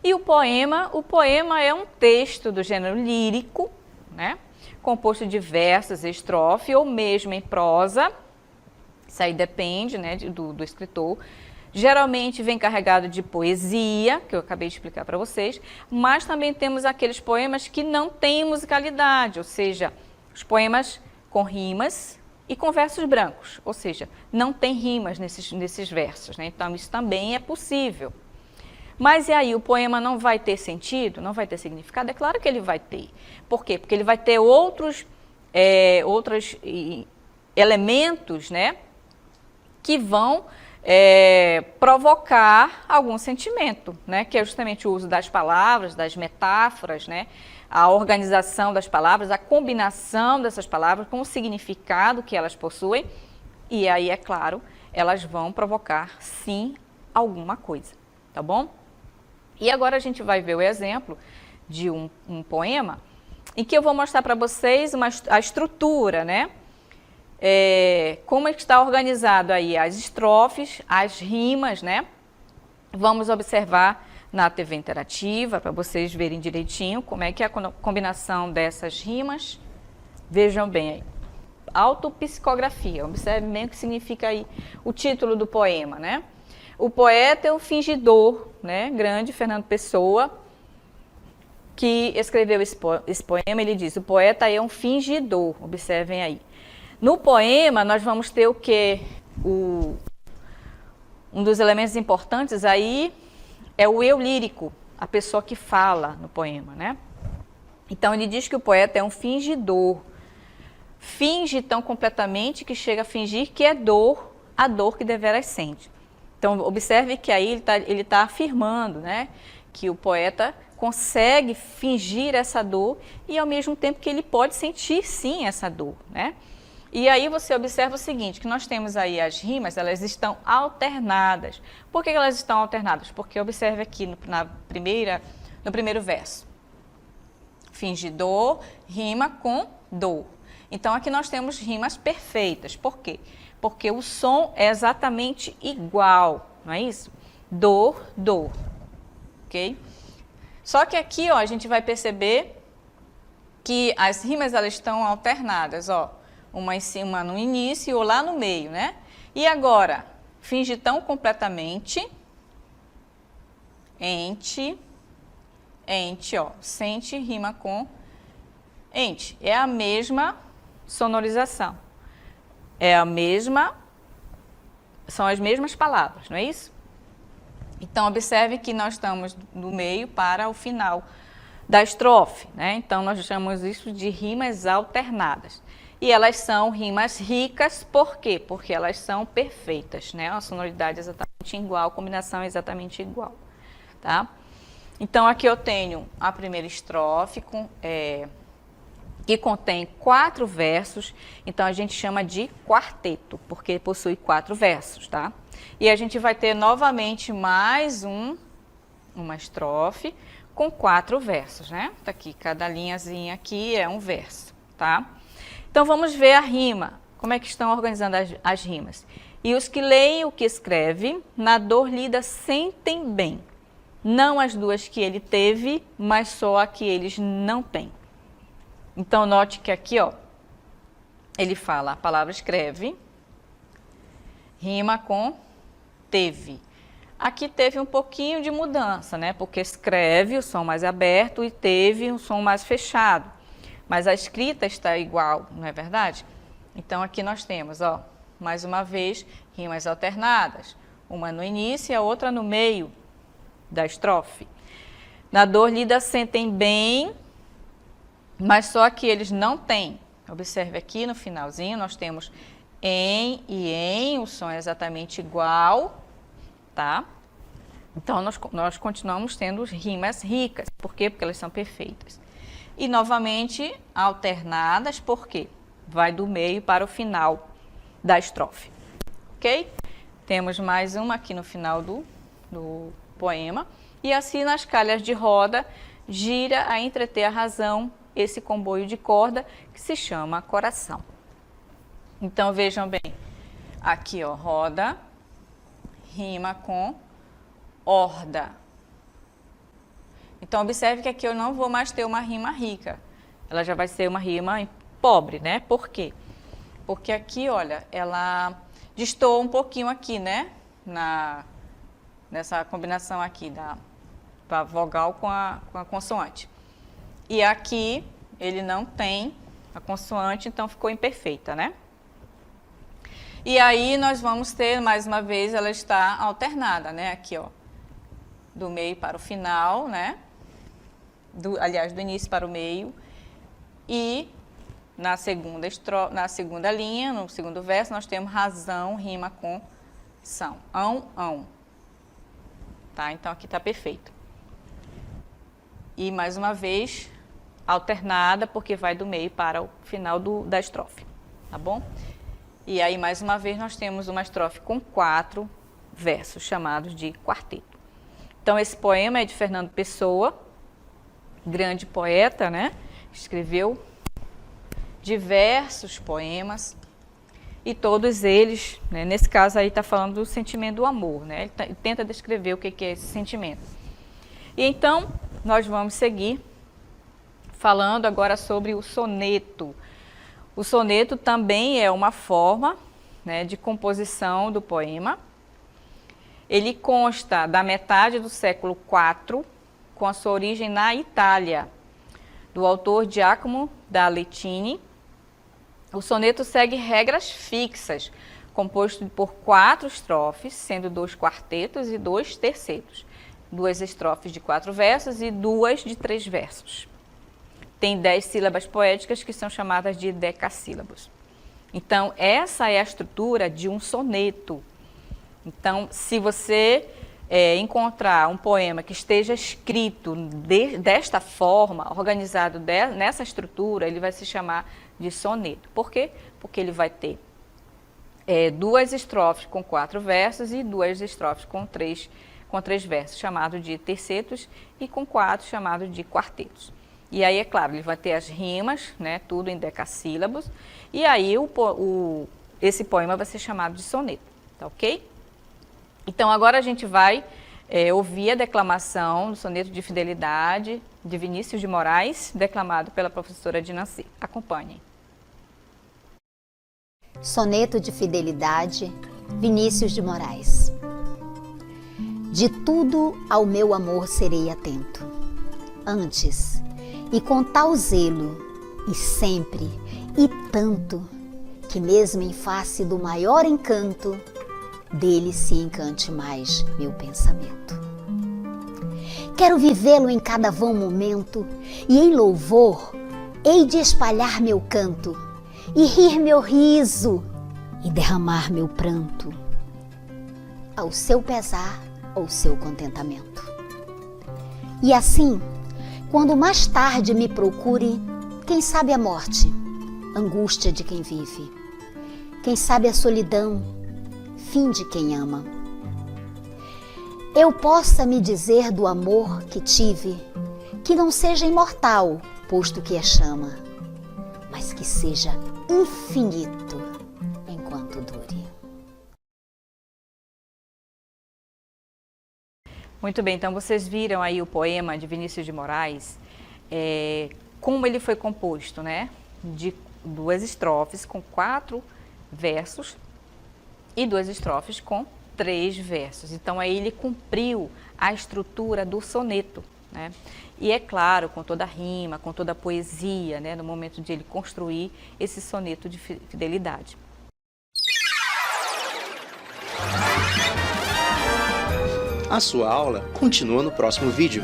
E o poema é um texto do gênero lírico, né? Composto de versos, estrofe ou mesmo em prosa. Isso aí depende, né, do escritor. Geralmente vem carregado de poesia, que eu acabei de explicar para vocês, mas também temos aqueles poemas que não têm musicalidade, ou seja, os poemas com rimas e com versos brancos, ou seja, não tem rimas nesses versos, né? Então isso também é possível. Mas e aí, o poema não vai ter sentido? Não vai ter significado? É claro que ele vai ter. Por quê? Porque ele vai ter outros elementos, né, que vão provocar algum sentimento, né, que é justamente o uso das palavras, das metáforas, né, a organização das palavras, a combinação dessas palavras com o significado que elas possuem. E aí, é claro, elas vão provocar, sim, alguma coisa, tá bom? E agora a gente vai ver o exemplo de um poema em que eu vou mostrar para vocês a estrutura, né? Como é que está organizado aí as estrofes, as rimas, né? Vamos observar na TV interativa para vocês verem direitinho como é que é a combinação dessas rimas. Vejam bem aí. Autopsicografia. Observe bem o que significa aí o título do poema, né? O poeta é o fingidor, né, grande Fernando Pessoa, que escreveu esse poema. Ele diz: o poeta é um fingidor. Observem aí. No poema, nós vamos ter o quê? Um dos elementos importantes aí é o eu lírico, a pessoa que fala no poema, né? Então, ele diz que o poeta é um fingidor. Finge tão completamente que chega a fingir que é dor, a dor que deveras sente. Então, observe que aí ele tá afirmando, né, que o poeta consegue fingir essa dor e, ao mesmo tempo, que ele pode sentir, sim, essa dor, né? E aí você observa o seguinte, que nós temos aí as rimas, elas estão alternadas. Por que elas estão alternadas? Porque observe aqui no primeiro verso. Fingidor rima com dor. Então, aqui nós temos rimas perfeitas. Por quê? Porque o som é exatamente igual, não é isso? Dor, dor, ok? Só que aqui, ó, a gente vai perceber que as rimas elas estão alternadas, ó, uma em cima no início ou lá no meio, né? E agora, finge tão completamente, ente, ó, sente rima com ente, é a mesma sonorização. São as mesmas palavras, não é isso? Então, observe que nós estamos do meio para o final da estrofe, né? Então, nós chamamos isso de rimas alternadas. E elas são rimas ricas, por quê? Porque elas são perfeitas, né? A sonoridade é exatamente igual, a combinação é exatamente igual, tá? Então, aqui eu tenho a primeira estrofe que contém 4 versos, então a gente chama de quarteto, porque possui 4 versos, tá? E a gente vai ter novamente mais uma estrofe com 4 versos, né? Tá aqui, cada linhazinha aqui é um verso, tá? Então vamos ver a rima, como é que estão organizando as rimas. E os que leem o que escreve, na dor lida sentem bem, não as duas que ele teve, mas só a que eles não têm. Então, note que aqui, ó, ele fala, a palavra escreve, rima com teve. Aqui teve um pouquinho de mudança, né? Porque escreve, o som mais aberto, e teve um som mais fechado. Mas a escrita está igual, não é verdade? Então, aqui nós temos, ó, mais uma vez, rimas alternadas. Uma no início e a outra no meio da estrofe. Na dor lida sentem bem, mas só que eles não têm. Observe aqui no finalzinho, nós temos em e em, o som é exatamente igual, tá? Então, nós continuamos tendo rimas ricas. Por quê? Porque elas são perfeitas. E, novamente, alternadas, por quê? Vai do meio para o final da estrofe, ok? Temos mais uma aqui no final do poema. E assim, nas calhas de roda, gira a entreter a razão, esse comboio de corda que se chama coração. Então, vejam bem, aqui, ó, roda, rima com horda. Então, observe que aqui eu não vou mais ter uma rima rica. Ela já vai ser uma rima pobre, né? Por quê? Porque aqui, olha, ela destoa um pouquinho aqui, né? Nessa combinação aqui da vogal com a consoante. E aqui ele não tem a consoante, então ficou imperfeita, né? E aí nós vamos ter, mais uma vez, ela está alternada, né? Aqui, ó, do meio para o final, né? Aliás, do início para o meio. E na segunda linha, no segundo verso, nós temos razão, rima com são. Ão. Tá? Então aqui está perfeito. E mais uma vez, alternada, porque vai do meio para o final da estrofe. Tá bom? E aí, mais uma vez, nós temos uma estrofe com 4 versos, chamados de quarteto. Então, esse poema é de Fernando Pessoa, grande poeta, né? Escreveu diversos poemas e todos eles, né, nesse caso aí está falando do sentimento do amor, né? Ele tenta descrever o que é esse sentimento. E então, nós vamos seguir falando agora sobre o soneto. O soneto também é uma forma, né, de composição do poema. Ele consta da metade do século IV, com a sua origem na Itália, do autor Giacomo da Lettini. O soneto segue regras fixas, composto por 4 estrofes, sendo 2 quartetos e 2 tercetos. 2 estrofes de 4 versos e 2 de 3 versos. Tem 10 sílabas poéticas que são chamadas de decassílabos. Então, essa é a estrutura de um soneto. Então, se você encontrar um poema que esteja escrito desta forma, organizado nessa estrutura, ele vai se chamar de soneto. Por quê? Porque ele vai ter 2 estrofes com 4 versos e 2 estrofes com 3 versos, chamado de tercetos, e com 4, chamado de quartetos. E aí, é claro, ele vai ter as rimas, né, tudo em decassílabos, e aí esse poema vai ser chamado de soneto, tá ok? Então, agora a gente vai ouvir a declamação do soneto de fidelidade de Vinícius de Moraes, declamado pela professora Dinanci. Acompanhem. Soneto de fidelidade, Vinícius de Moraes. De tudo ao meu amor serei atento, antes, e com tal zelo, e sempre, e tanto, que mesmo em face do maior encanto, dele se encante mais meu pensamento. Quero vivê-lo em cada vão momento, e em louvor hei de espalhar meu canto, e rir meu riso, e derramar meu pranto, ao seu pesar ou seu contentamento. E assim, quando mais tarde me procure, quem sabe a morte, angústia de quem vive, quem sabe a solidão, fim de quem ama, eu possa me dizer do amor que tive, que não seja imortal, posto que é chama, mas que seja infinito enquanto dure. Muito bem, então vocês viram aí o poema de Vinícius de Moraes, como ele foi composto, né? De 2 estrofes com 4 versos e 2 estrofes com 3 versos. Então aí ele cumpriu a estrutura do soneto, né? E é claro, com toda a rima, com toda a poesia, né? No momento de ele construir esse soneto de fidelidade. A sua aula continua no próximo vídeo.